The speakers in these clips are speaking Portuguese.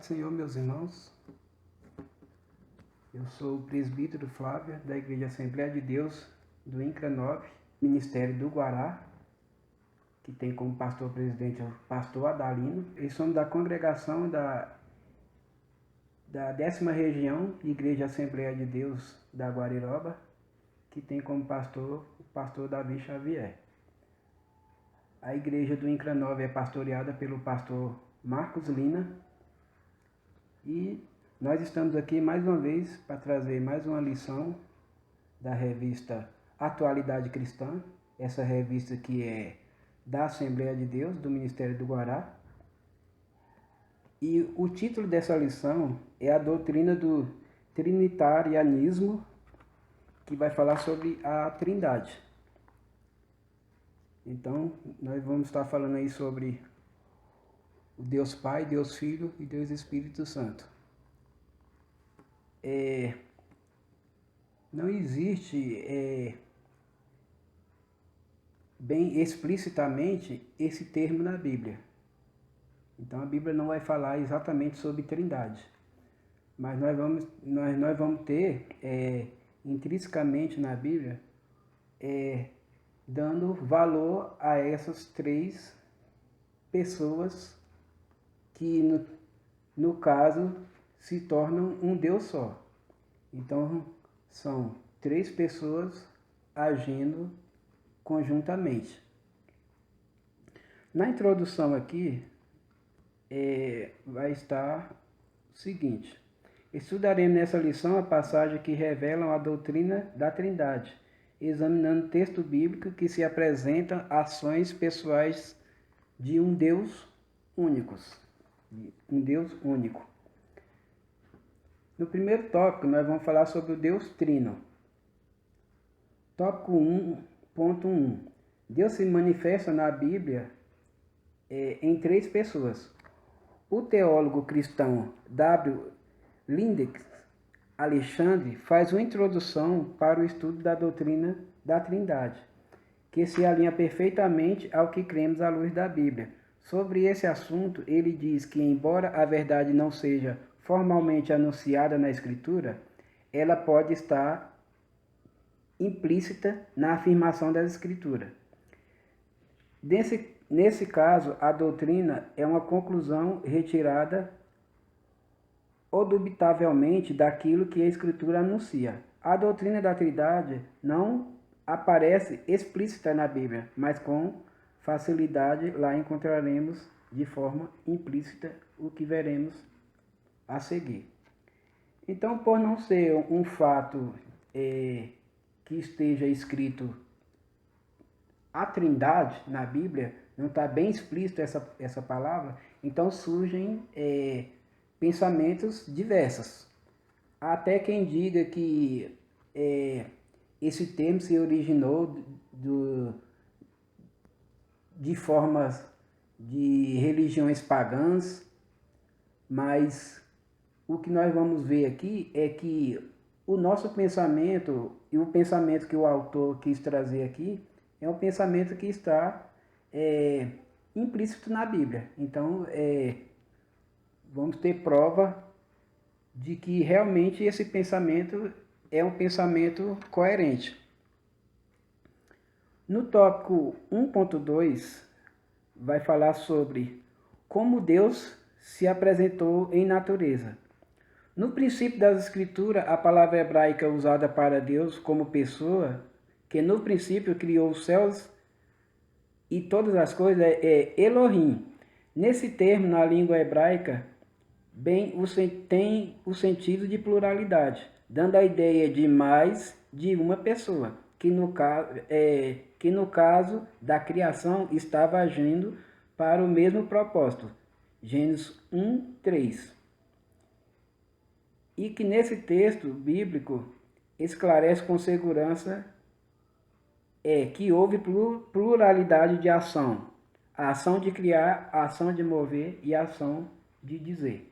do Senhor, meus irmãos. Eu sou o presbítero Flávio, da Igreja Assembleia de Deus do INCRA 9, Ministério do Guará, que tem como pastor presidente o pastor Adalino. E somos da congregação da 10ª região, Igreja Assembleia de Deus da Guariroba, que tem como pastor o pastor Davi Xavier. A igreja do INCRA 9 é pastoreada pelo pastor Marcos Lina. E nós estamos aqui mais uma vez para trazer mais uma lição da revista Atualidade Cristã, essa revista que é da Assembleia de Deus, do Ministério do Guará. E o título dessa lição é a doutrina do trinitarianismo, que vai falar sobre a Trindade. Então, nós vamos estar falando aí sobre o Deus Pai, Deus Filho e Deus Espírito Santo. Não existe bem explicitamente esse termo na Bíblia. Então a Bíblia não vai falar exatamente sobre Trindade. Mas nós vamos ter intrinsecamente na Bíblia dando valor a essas três pessoas que no caso se tornam um Deus só. Então são três pessoas agindo conjuntamente. Na introdução aqui vai estar o seguinte: estudaremos nessa lição a passagem que revelam a doutrina da Trindade, examinando o texto bíblico que se apresenta ações pessoais de um Deus único. No primeiro tópico, nós vamos falar sobre o Deus Trino. Tópico 1.1. Deus se manifesta na Bíblia em três pessoas. O teólogo cristão W. Lindex Alexandre faz uma introdução para o estudo da doutrina da Trindade, que se alinha perfeitamente ao que cremos à luz da Bíblia. Sobre esse assunto, ele diz que, embora a verdade não seja formalmente anunciada na Escritura, ela pode estar implícita na afirmação da Escritura. Nesse caso, a doutrina é uma conclusão retirada indubitavelmente daquilo que a Escritura anuncia. A doutrina da Trindade não aparece explícita na Bíblia, mas com facilidade lá encontraremos de forma implícita o que veremos a seguir. Então, por não ser um fato que esteja escrito a Trindade na Bíblia, não está bem explícito essa palavra, então surgem pensamentos diversos. Até quem diga que esse termo se originou de formas de religiões pagãs, mas o que nós vamos ver aqui é que o nosso pensamento e o pensamento que o autor quis trazer aqui é um pensamento que está implícito na Bíblia. Então, vamos ter prova de que realmente esse pensamento é um pensamento coerente. No tópico 1.2, vai falar sobre como Deus se apresentou em natureza. No princípio das Escrituras, a palavra hebraica usada para Deus como pessoa, que no princípio criou os céus e todas as coisas, é Elohim. Nesse termo, na língua hebraica, tem o sentido de pluralidade, dando a ideia de mais de uma pessoa, que no caso da criação estava agindo para o mesmo propósito. Gênesis 1:3. E que nesse texto bíblico esclarece com segurança que houve pluralidade de ação. A ação de criar, a ação de mover e a ação de dizer.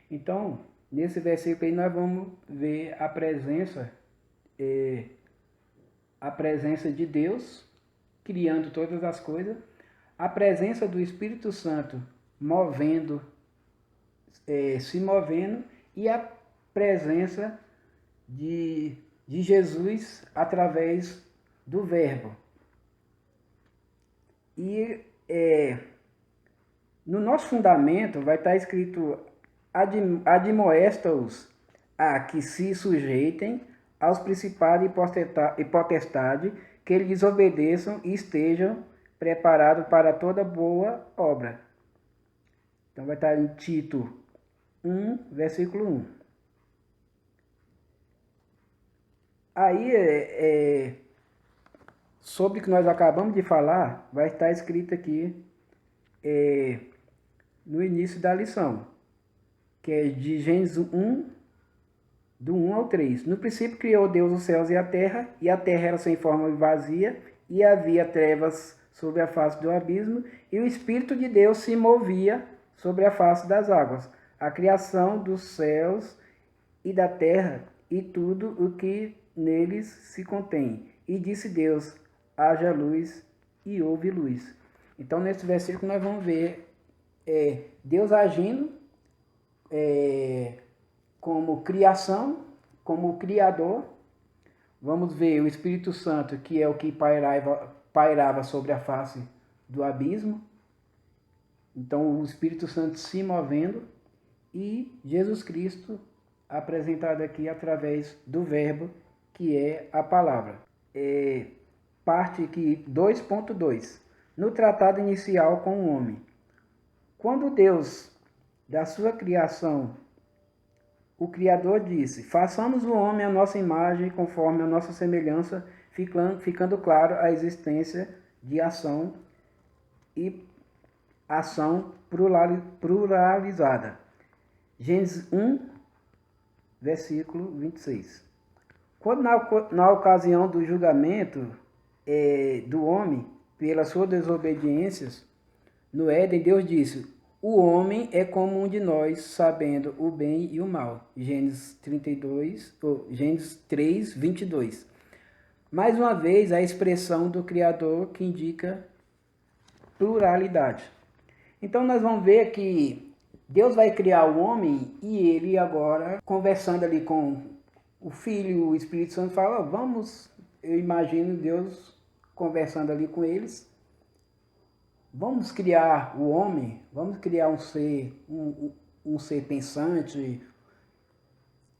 Então, nesse versículo aí nós vamos ver a presença de Deus criando todas as coisas, a presença do Espírito Santo movendo se movendo e a presença de Jesus através do Verbo. E no nosso fundamento vai estar escrito: admoesta-os a que se sujeitem aos principados e potestade, que lhes obedeçam e estejam preparados para toda boa obra. Então vai estar em Tito 1, versículo 1. Aí, sobre o que nós acabamos de falar, vai estar escrito aqui no início da lição, que é de Gênesis 1, do 1 ao 3. No princípio criou Deus os céus e a terra era sem forma e vazia, e havia trevas sobre a face do abismo, e o Espírito de Deus se movia sobre a face das águas. A criação dos céus e da terra e tudo o que neles se contém. E disse Deus: haja luz, e houve luz. Então, nesse versículo, nós vamos ver Deus agindo como criação, como criador. Vamos ver o Espírito Santo, que é o que pairava sobre a face do abismo. Então, o Espírito Santo se movendo, e Jesus Cristo apresentado aqui através do Verbo, que é a palavra. Parte aqui 2.2. No tratado inicial com o homem. Quando Deus, da sua criação, o Criador disse: façamos o homem à nossa imagem, conforme a nossa semelhança, ficando claro a existência de ação e ação pluralizada. Gênesis 1, versículo 26. Quando na ocasião do julgamento do homem, pelas suas desobediências, no Éden, Deus disse: o homem é como um de nós, sabendo o bem e o mal. Gênesis 3, 22. Mais uma vez, a expressão do Criador que indica pluralidade. Então, nós vamos ver que Deus vai criar o homem, e ele agora, conversando ali com o Filho, o Espírito Santo, fala: eu imagino Deus conversando ali com eles, vamos criar o homem, vamos criar um ser pensante.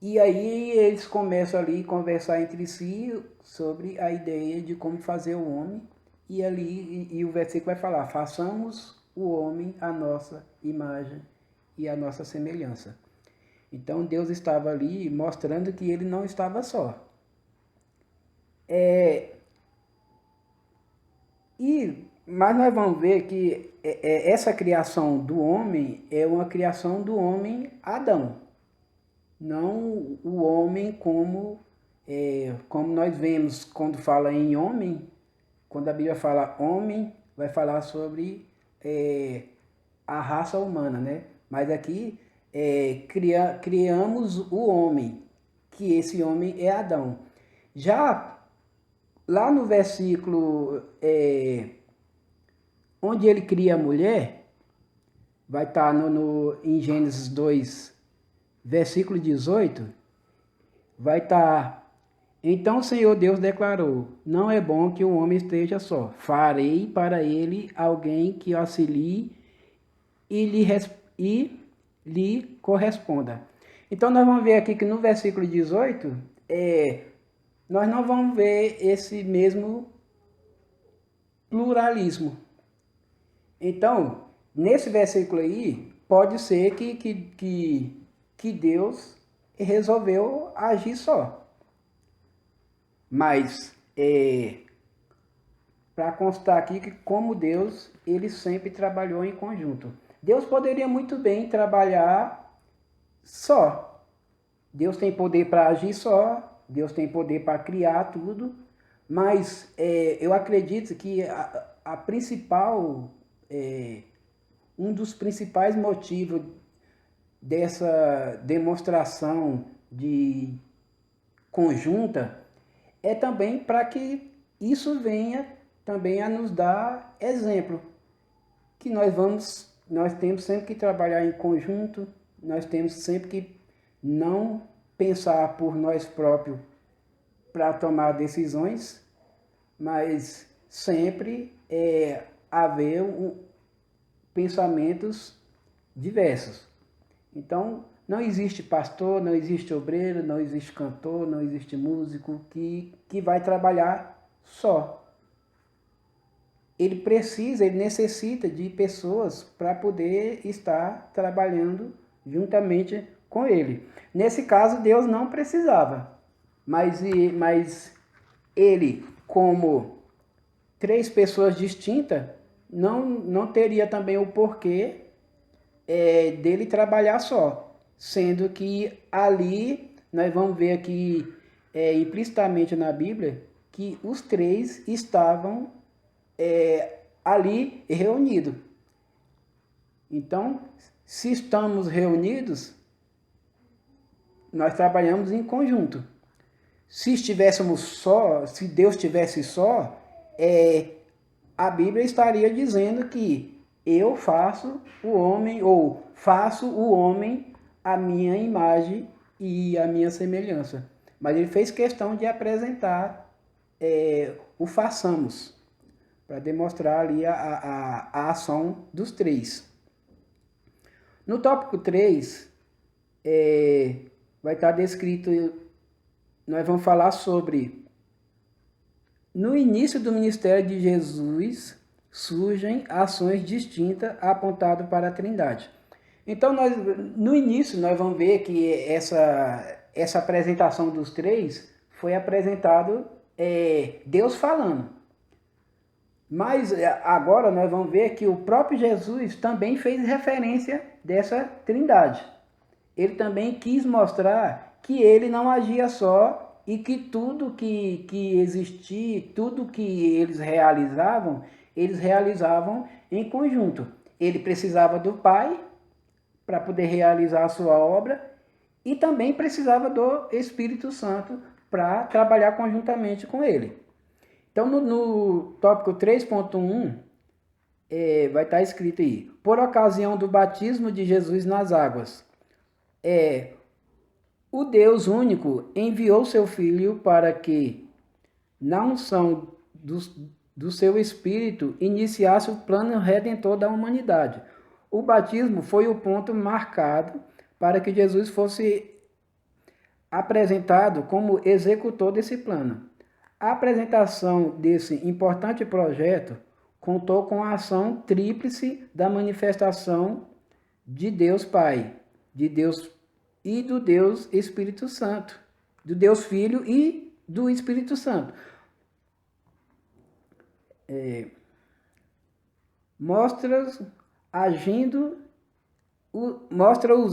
E aí eles começam ali a conversar entre si sobre a ideia de como fazer o homem, e o versículo vai falar: façamos o homem à nossa imagem e à nossa semelhança. Então Deus estava ali mostrando que ele não estava só. Mas nós vamos ver que essa criação do homem é uma criação do homem Adão. Não o homem como nós vemos quando fala em homem, quando a Bíblia fala homem, vai falar sobre a raça humana, né? Mas aqui criamos o homem, que esse homem é Adão. Já lá no versículo onde ele cria a mulher, vai estar em Gênesis 2, versículo 18, vai estar: então o Senhor Deus declarou: não é bom que o homem esteja só. Farei para ele alguém que auxilie e lhe corresponda. Então nós vamos ver aqui que no versículo 18, nós não vamos ver esse mesmo pluralismo. Então, nesse versículo aí, pode ser que Deus resolveu agir só. Mas, para constar aqui que como Deus, ele sempre trabalhou em conjunto. Deus poderia muito bem trabalhar só. Deus tem poder para agir só, Deus tem poder para criar tudo, mas eu acredito que a principal, um dos principais motivos dessa demonstração de conjunta é também para que isso venha também a nos dar exemplo, que nós temos sempre que trabalhar em conjunto, nós temos sempre que não pensar por nós próprios para tomar decisões, mas sempre haver pensamentos diversos. Então, não existe pastor, não existe obreiro, não existe cantor, não existe músico que vai trabalhar só. Ele necessita de pessoas para poder estar trabalhando juntamente com ele. Nesse caso, Deus não precisava, mas ele, como três pessoas distintas, não teria também o porquê dele trabalhar só, sendo que ali nós vamos ver aqui implicitamente na Bíblia que os três estavam ali reunidos. Então, se estamos reunidos, nós trabalhamos em conjunto. Se estivéssemos só, se Deus estivesse só, a Bíblia estaria dizendo que eu faço o homem, ou faço o homem a minha imagem e a minha semelhança. Mas ele fez questão de apresentar o façamos, para demonstrar ali a ação dos três. No tópico 3, vai estar descrito, nós vamos falar sobre, no início do ministério de Jesus, surgem ações distintas apontadas para a Trindade. Então, no início, nós vamos ver que essa apresentação dos três foi apresentado Deus falando. Mas agora nós vamos ver que o próprio Jesus também fez referência dessa Trindade. Ele também quis mostrar que ele não agia só e que tudo que existia, tudo que eles realizavam em conjunto. Ele precisava do Pai para poder realizar a sua obra e também precisava do Espírito Santo para trabalhar conjuntamente com ele. Então, no tópico 3.1, vai estar escrito aí, por ocasião do batismo de Jesus nas águas, o Deus único enviou seu Filho para que, na unção do seu Espírito, iniciasse o plano redentor da humanidade. O batismo foi o ponto marcado para que Jesus fosse apresentado como executor desse plano. A apresentação desse importante projeto contou com a ação tríplice da manifestação de Deus Pai, de Deus e do Deus Espírito Santo, do Deus Filho e do Espírito Santo. Mostra-os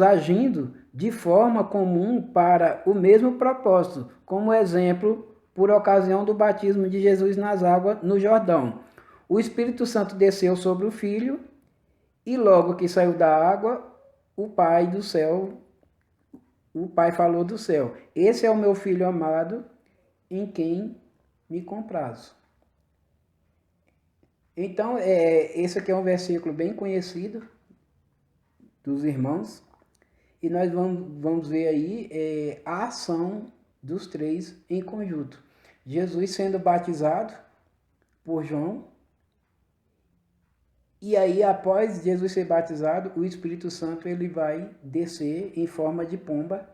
agindo de forma comum para o mesmo propósito, como exemplo, por ocasião do batismo de Jesus nas águas no Jordão. O Espírito Santo desceu sobre o Filho e logo que saiu da água, o Pai falou do céu: esse é o meu Filho amado, em quem me comprazo. Então, esse aqui é um versículo bem conhecido dos irmãos, e nós vamos ver aí a ação dos três em conjunto. Jesus sendo batizado por João, e aí após Jesus ser batizado, o Espírito Santo ele vai descer em forma de pomba.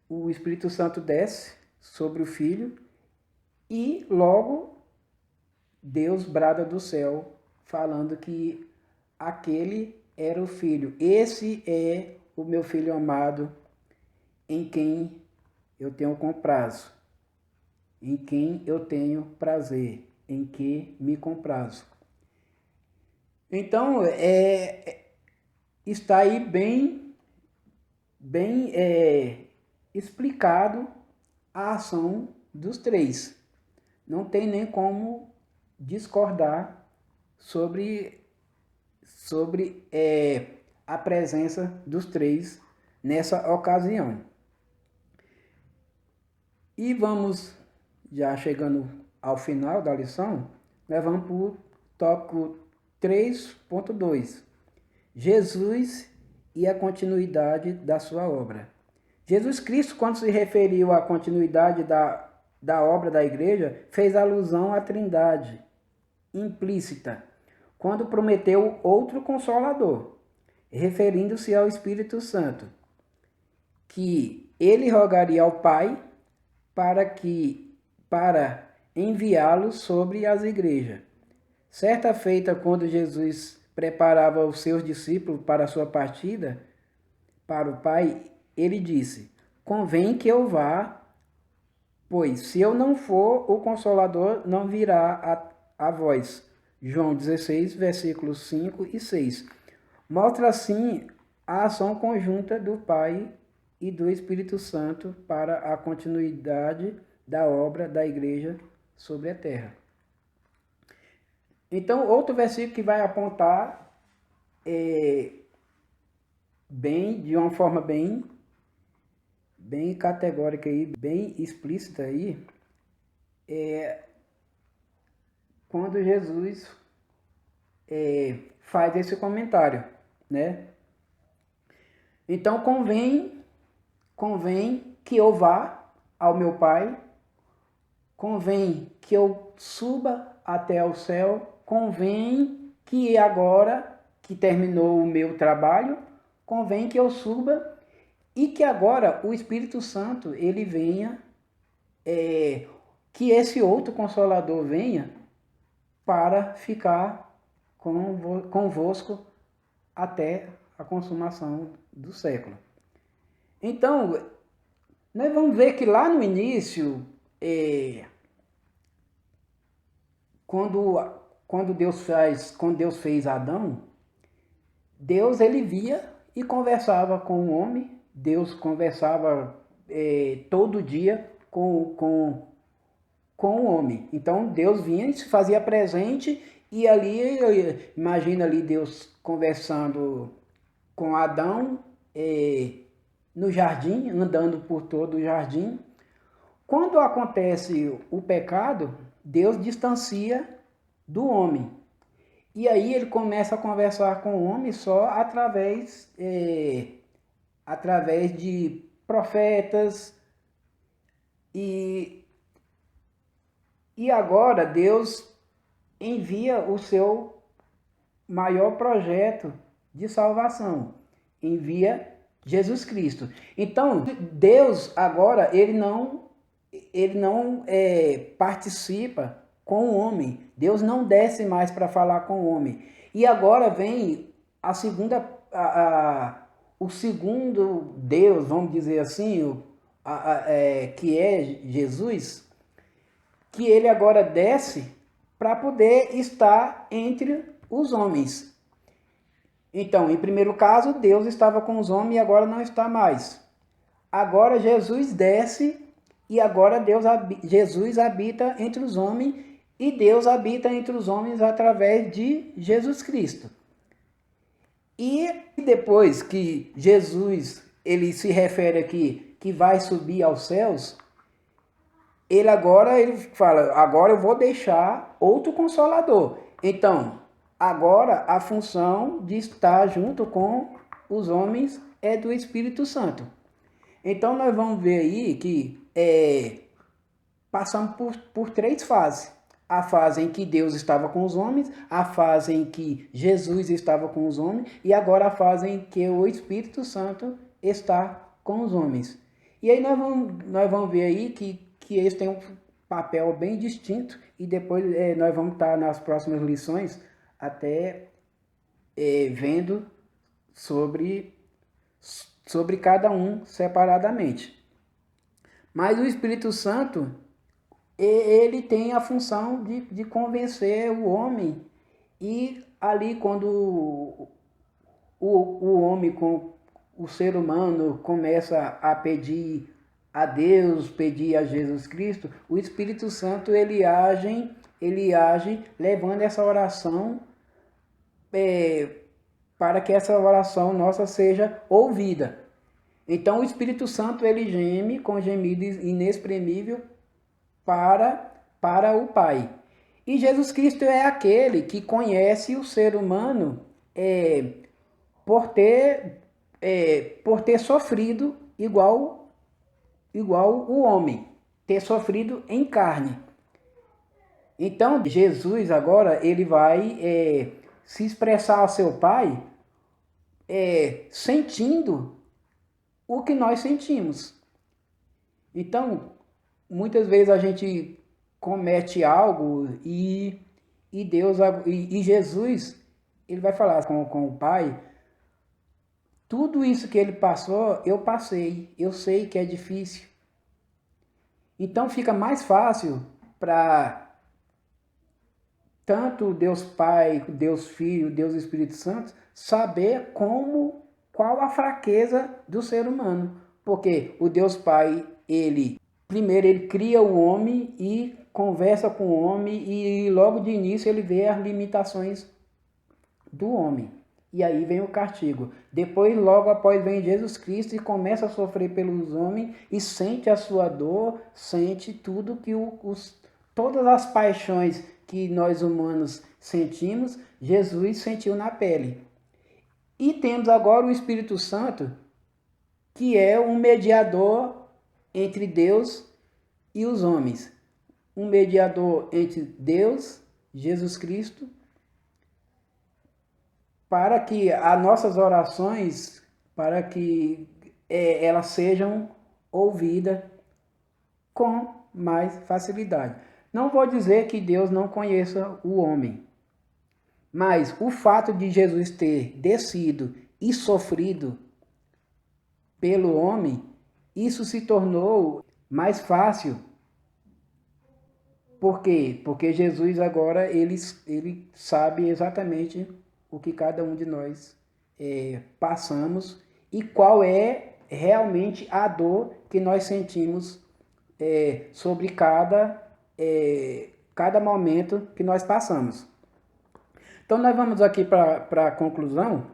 O Espírito Santo desce sobre o Filho e logo Deus brada do céu falando que aquele era o Filho. Esse é o meu Filho amado, em quem eu tenho comprazo, em quem eu tenho prazer, em que me comprazo. Então, está aí bem explicado a ação dos três. Não tem nem como discordar sobre a presença dos três nessa ocasião. E vamos, já chegando ao final da lição, nós vamos para o tópico 3.2, Jesus e a continuidade da sua obra. Jesus Cristo, quando se referiu à continuidade da obra da igreja, fez alusão à Trindade implícita, quando prometeu outro Consolador, referindo-se ao Espírito Santo, que ele rogaria ao Pai para enviá-lo sobre as igrejas. Certa feita, quando Jesus preparava os seus discípulos para a sua partida para o Pai, ele disse: convém que eu vá, pois se eu não for, o Consolador não virá a vós. João 16, versículos 5 e 6. Mostra assim a ação conjunta do Pai e do Espírito Santo para a continuidade da obra da igreja sobre a terra. Então, outro versículo que vai apontar de uma forma bem categórica e bem explícita aí, quando Jesus faz esse comentário, né? Então convém que eu vá ao meu Pai, convém que eu suba até o céu, convém que agora que terminou o meu trabalho, convém que eu suba e que agora o Espírito Santo ele venha, que esse outro Consolador venha para ficar convosco até a consumação do século. Então, nós vamos ver que lá no início, quando Deus fez Adão, Deus ele via e conversava com o homem. Deus conversava todo dia com o homem. Então Deus vinha e se fazia presente, e ali, imagina ali Deus conversando com Adão no jardim, andando por todo o jardim. Quando acontece o pecado, Deus distancia do homem. E aí ele começa a conversar com o homem só através de profetas. E agora Deus envia o seu maior projeto de salvação. Envia Jesus Cristo. Então, Deus agora, ele não participa com o homem. Deus não desce mais para falar com o homem. E agora vem o segundo Deus, vamos dizer assim, que é Jesus, que ele agora desce para poder estar entre os homens. Então, em primeiro caso, Deus estava com os homens e agora não está mais. Agora Jesus desce e agora Jesus habita entre os homens, e Deus habita entre os homens através de Jesus Cristo. E depois que Jesus ele se refere aqui que vai subir aos céus, ele fala, agora eu vou deixar outro Consolador. Então, agora a função de estar junto com os homens é do Espírito Santo. Então nós vamos ver aí que passamos por três fases. A fase em que Deus estava com os homens, a fase em que Jesus estava com os homens, e agora a fase em que o Espírito Santo está com os homens. E aí nós vamos ver aí que eles têm um papel bem distinto, e depois nós vamos estar nas próximas lições até vendo sobre cada um separadamente. Mas o Espírito Santo, ele tem a função de convencer o homem, e ali quando o homem, o ser humano começa a pedir a Deus, pedir a Jesus Cristo, o Espírito Santo ele age levando essa oração para que essa oração nossa seja ouvida. Então o Espírito Santo ele geme com gemido inexprimível para o Pai. E Jesus Cristo é aquele que conhece o ser humano por ter sofrido igual o homem, ter sofrido em carne. Então, Jesus agora, ele vai se expressar ao seu Pai sentindo o que nós sentimos. Então, muitas vezes a gente comete algo e Deus e Jesus, ele vai falar com o Pai, tudo isso que ele passou, eu passei, eu sei que é difícil. Então fica mais fácil para tanto Deus Pai, Deus Filho, Deus Espírito Santo saber qual a fraqueza do ser humano. Porque o Deus Pai, primeiro ele cria o homem e conversa com o homem e logo de início ele vê as limitações do homem. E aí vem o castigo. Depois, logo após, vem Jesus Cristo e começa a sofrer pelos homens e sente a sua dor, sente tudo que todas as paixões que nós humanos sentimos, Jesus sentiu na pele. E temos agora o Espírito Santo, que é um mediador entre Deus e os homens. Um mediador entre Deus, Jesus Cristo, para que as nossas orações, para que elas sejam ouvidas com mais facilidade. Não vou dizer que Deus não conheça o homem, mas o fato de Jesus ter descido e sofrido pelo homem, isso se tornou mais fácil. Por quê? Porque Jesus agora ele sabe exatamente o que cada um de nós passamos e qual é realmente a dor que nós sentimos sobre cada momento que nós passamos. Então nós vamos aqui para a conclusão.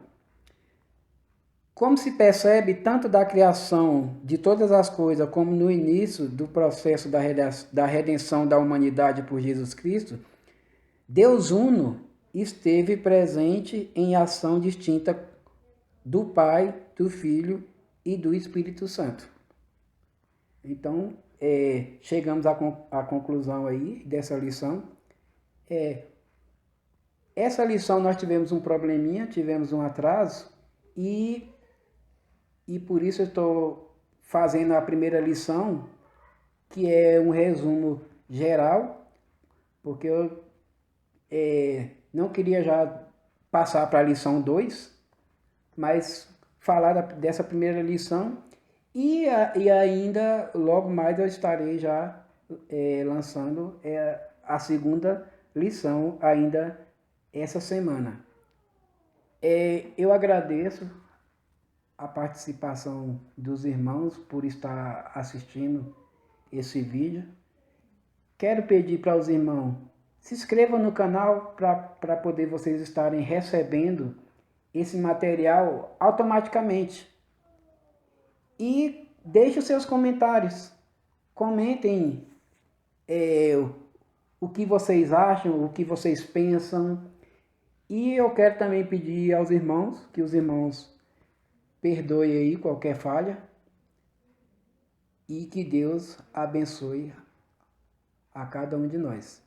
Como se percebe tanto da criação de todas as coisas como no início do processo da redenção da humanidade por Jesus Cristo, Deus Uno esteve presente em ação distinta do Pai, do Filho e do Espírito Santo. Então, chegamos à conclusão aí dessa lição. Essa lição nós tivemos um probleminha, tivemos um atraso e por isso eu estou fazendo a primeira lição, que é um resumo geral, porque eu não queria já passar para a lição 2, mas falar dessa primeira lição e ainda logo mais eu estarei já lançando a segunda lição ainda essa semana. Eu agradeço a participação dos irmãos por estar assistindo esse vídeo. Quero pedir para os irmãos, se inscrevam no canal para poder vocês estarem recebendo esse material automaticamente. E deixe os seus comentários. Comentem o que vocês acham, o que vocês pensam. E eu quero também pedir aos irmãos, que os irmãos perdoem aí qualquer falha. E que Deus abençoe a cada um de nós.